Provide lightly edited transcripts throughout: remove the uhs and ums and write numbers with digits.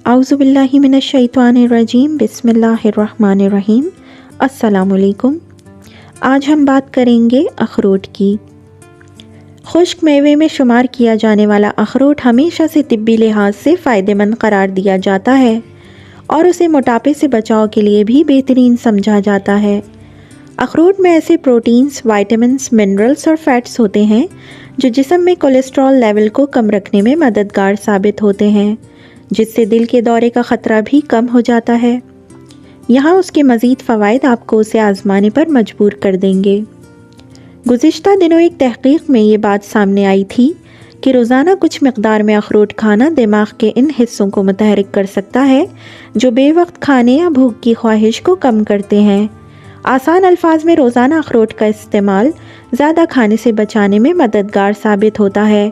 आऊज़ु बिल्लाहि मिनश शैतानिर रजीम बिस्मिल्लाहिर रहमानिर रहीम। अस्सलामुअलैकुम। आज हम बात करेंगे अखरोट की। खुश्क मेवे में शुमार किया जाने वाला अखरोट हमेशा से तिब्बी लिहाज से फ़ायदेमंद करार दिया जाता है और उसे मोटापे से बचाव के लिए भी बेहतरीन समझा जाता है। अखरोट में ऐसे प्रोटीन्स, विटामिन्स, मिनरल्स और फैट्स होते हैं जो जिस्म में कोलेस्ट्रॉल लेवल को कम रखने में मददगार साबित होते हैं, जिससे दिल के दौरे का ख़तरा भी कम हो जाता है। यहाँ उसके मज़ीद फ़वाइद आपको उसे आज़माने पर मजबूर कर देंगे। गुज़िश्ता दिनों एक तहक़ीक़ में ये बात सामने आई थी कि रोज़ाना कुछ मक़दार में अखरोट खाना दिमाग के इन हिस्सों को मुतहरिक कर सकता है जो बेवक्त खाने या भूख की ख्वाहिश को कम करते हैं। आसान अल्फाज में रोज़ाना अखरोट का इस्तेमाल ज़्यादा खाने से बचाने में मददगार साबित होता है,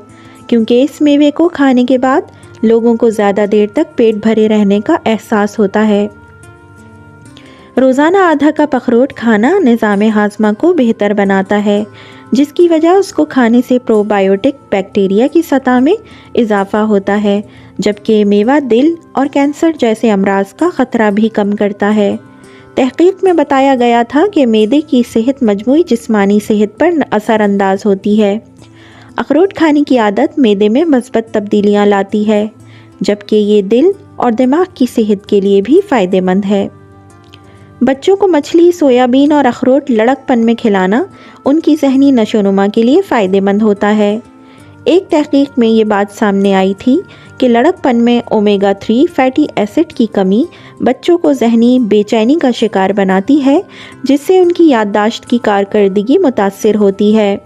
क्योंकि इस मेवे को खाने के बाद लोगों को ज़्यादा देर तक पेट भरे रहने का एहसास होता है। रोज़ाना आधा कप अखरोट खाना निज़ाम हाज़मा को बेहतर बनाता है, जिसकी वजह उसको खाने से प्रोबायोटिक बैक्टीरिया की सतह में इजाफ़ा होता है, जबकि मेवा दिल और कैंसर जैसे अमराज का ख़तरा भी कम करता है। तहक़ीक़ में बताया गया था कि मैदे की सेहत मजमूई जिस्मानी सेहत पर असरअंदाज होती है। अखरोट खाने की आदत मैदे में मस्बत तब्दीलियाँ लाती है, जबकि ये दिल और दिमाग की सेहत के लिए भी फ़ायदेमंद है। बच्चों को मछली, सोयाबीन और अखरोट लड़कपन में खिलाना उनकी ज़हनी नशोनुमा के लिए फ़ायदेमंद होता है। एक तहक़ीक़ में ये बात सामने आई थी कि लड़कपन में ओमेगा 3 फैटी एसिड की कमी बच्चों को ज़हनी बेचैनी का शिकार बनाती है, जिससे उनकी याददाश्त की कारकर्दगी मुतासिर होती है।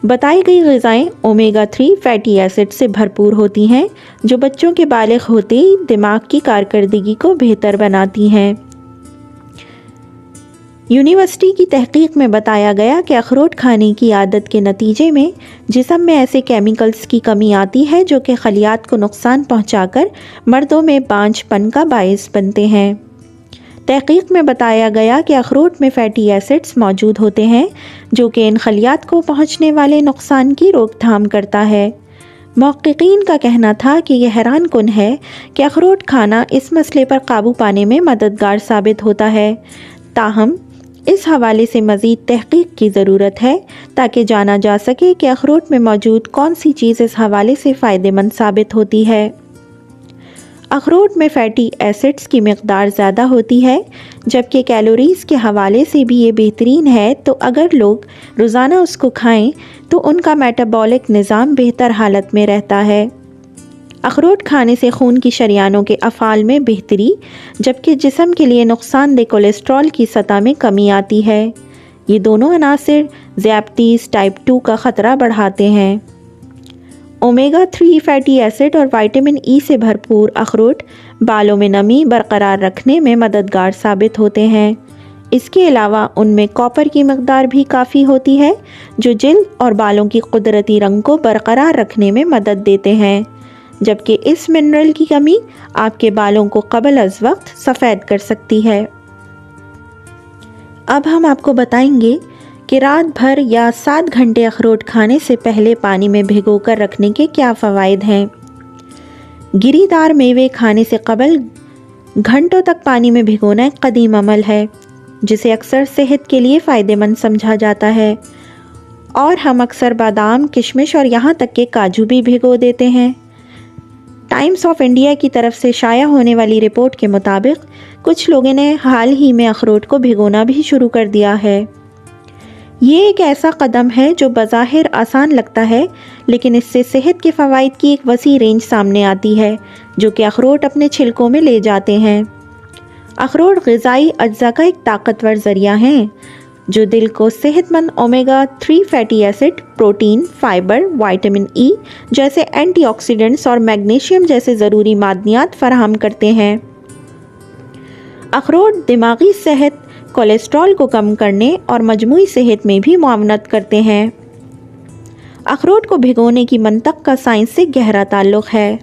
बताई गई ग़िज़ाएँ ओमेगा 3 फैटी एसिड से भरपूर होती हैं, जो बच्चों के बालिग़ होते ही दिमाग की कारकर्दगी को बेहतर बनाती हैं। यूनिवर्सिटी की तहक़ीक़ में बताया गया कि अखरोट खाने की आदत के नतीजे में जिस्म में ऐसे केमिकल्स की कमी आती है जो कि खलियात को नुकसान पहुंचाकर मर्दों में बांझपन का बायस बनते हैं। तहक़ीक़ में बताया गया कि अखरोट में फ़ैटी एसिड्स मौजूद होते हैं जो कि इन खलियात को पहुंचने वाले नुकसान की रोकथाम करता है। मुहक़्क़ीक़ीन का कहना था कि यह हैरान कुन है कि अखरोट खाना इस मसले पर काबू पाने में मददगार साबित होता है। ताहम इस हवाले से मज़ीद तहक़ीक़ की ज़रूरत है ताकि जाना जा सके कि अखरोट में मौजूद कौन सी चीज़ इस हवाले से फ़ायदेमंद साबित होती है। अखरोट में फ़ैटी एसिड्स की मिक़दार ज़्यादा होती है, जबकि कैलोरीज़ के हवाले से भी ये बेहतरीन है, तो अगर लोग रोज़ाना उसको खाएं तो उनका मेटाबॉलिक निज़ाम बेहतर हालत में रहता है। अखरोट खाने से खून की शरियानों के अफ़ाल में बेहतरी, जबकि जिस्म के लिए नुकसानदेह कोलेस्ट्रॉल की सतह में कमी आती है। ये दोनों अनासिर ज़ियादतीस टाइप 2 का ख़तरा बढ़ाते हैं। ओमेगा 3 फैटी एसिड और विटामिन ई से भरपूर अखरोट बालों में नमी बरकरार रखने में मददगार साबित होते हैं। इसके अलावा उनमें कॉपर की मकदार भी काफ़ी होती है, जो जिल्द और बालों की कुदरती रंग को बरकरार रखने में मदद देते हैं, जबकि इस मिनरल की कमी आपके बालों को क़ब्ल अज़ वक्त सफ़ेद कर सकती है। अब हम आपको बताएंगे कि रात भर या 7 घंटे अखरोट खाने से पहले पानी में भिगोकर रखने के क्या फ़वाइद हैं। गिरीदार मेवे खाने से क़ब्ल घंटों तक पानी में भिगोना एक कदीम अमल है, जिसे अक्सर सेहत के लिए फ़ायदेमंद समझा जाता है, और हम अक्सर बादाम, किशमिश और यहाँ तक के काजू भी भिगो देते हैं। टाइम्स ऑफ इंडिया की तरफ से शाया होने वाली रिपोर्ट के मुताबिक कुछ लोगों ने हाल ही में अखरोट को भिगोना भी शुरू कर दिया है। ये एक ऐसा कदम है जो बज़ाहिर आसान लगता है, लेकिन इससे सेहत के फ़वाइद की एक वसी रेंज सामने आती है, जो कि अखरोट अपने छिलकों में ले जाते हैं। अखरोट ग़िज़ाई अज्जा का एक ताकतवर ज़रिया है, जो दिल को सेहतमंद omega 3 fatty acid, protein, fibre, vitamin E जैसे एंटीऑक्सीडेंट्स और मैग्नीशियम जैसे ज़रूरी मादनियात फ़राहम करते हैं। अखरोट दिमागी सेहत, कोलेस्ट्रॉल को कम करने और मजमूई सेहत में भी मुआवनत करते हैं। अखरोट को भिगोने की मंतक़ का साइंस से गहरा ताल्लुक़ है।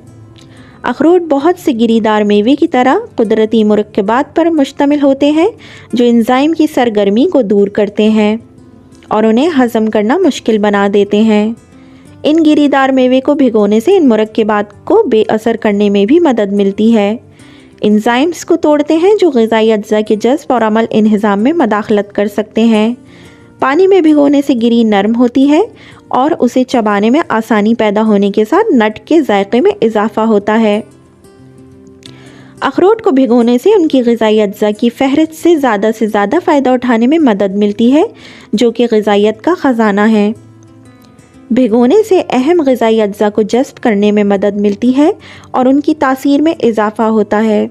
अखरोट बहुत से गिरीदार मेवे की तरह कुदरती मुरक्किबात पर मुश्तमिल होते हैं, जो एंजाइम की सरगर्मी को दूर करते हैं और उन्हें हज़म करना मुश्किल बना देते हैं। ان گری دار میوے کو بھگونے سے ان مرکبات کو بے اثر کرنے میں بھی مدد ملتی ہے۔ انزائمز کو توڑتے ہیں جو غذائی اجزاء کے جذب اور عمل انہضام میں مداخلت کر سکتے ہیں۔ پانی میں بھگونے سے گری نرم ہوتی ہے اور اسے چبانے میں آسانی پیدا ہونے کے ساتھ نٹ کے ذائقے میں اضافہ ہوتا ہے۔ اخروٹ کو بھگونے سے ان کی غذائی اجزاء کی فہرست سے زیادہ فائدہ اٹھانے میں مدد ملتی ہے جو کہ غذائیت کا خزانہ ہے۔ بھگونے سے اہم غذائی اجزاء کو جذب کرنے میں مدد ملتی ہے اور ان کی تاثیر میں اضافہ ہوتا ہے۔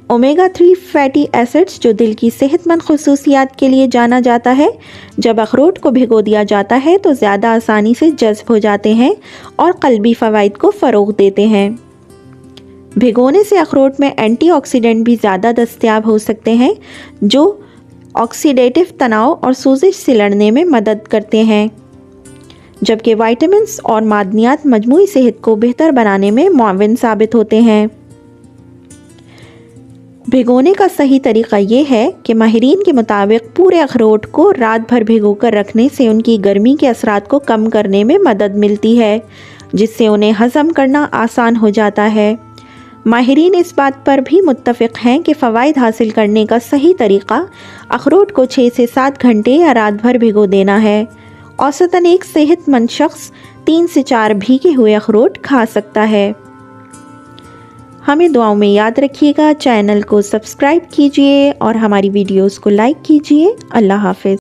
اومیگا 3 فیٹی ایسڈز جو دل کی صحت مند خصوصیات کے لیے جانا جاتا ہے، جب اخروٹ کو بھگو دیا جاتا ہے تو زیادہ آسانی سے جذب ہو جاتے ہیں اور قلبی فوائد کو فروغ دیتے ہیں۔ بھگونے سے اخروٹ میں اینٹی آکسیڈنٹ بھی زیادہ دستیاب ہو سکتے ہیں جو آکسیڈیٹو تناؤ اور سوزش سے لڑنے میں مدد کرتے ہیں، جبکہ وائٹامنز اور معدنیات مجموعی صحت کو بہتر بنانے میں معاون ثابت ہوتے ہیں۔ بھگونے کا صحیح طریقہ یہ ہے کہ ماہرین کے مطابق پورے اخروٹ کو رات بھر بھگو کر رکھنے سے ان کی گرمی کے اثرات کو کم کرنے میں مدد ملتی ہے، جس سے انہیں ہضم کرنا آسان ہو جاتا ہے۔ ماہرین اس بات پر بھی متفق ہیں کہ فوائد حاصل کرنے کا صحیح طریقہ اخروٹ کو 6 سے 7 گھنٹے یا رات بھر بھگو دینا ہے۔ اوسطاً ایک صحت مند شخص 3 سے 4 بھیگے ہوئے اخروٹ کھا سکتا ہے۔ ہمیں دعاؤں میں یاد رکھیے گا، چینل کو سبسکرائب کیجیے اور ہماری ویڈیوز کو لائک کیجیے۔ اللہ حافظ۔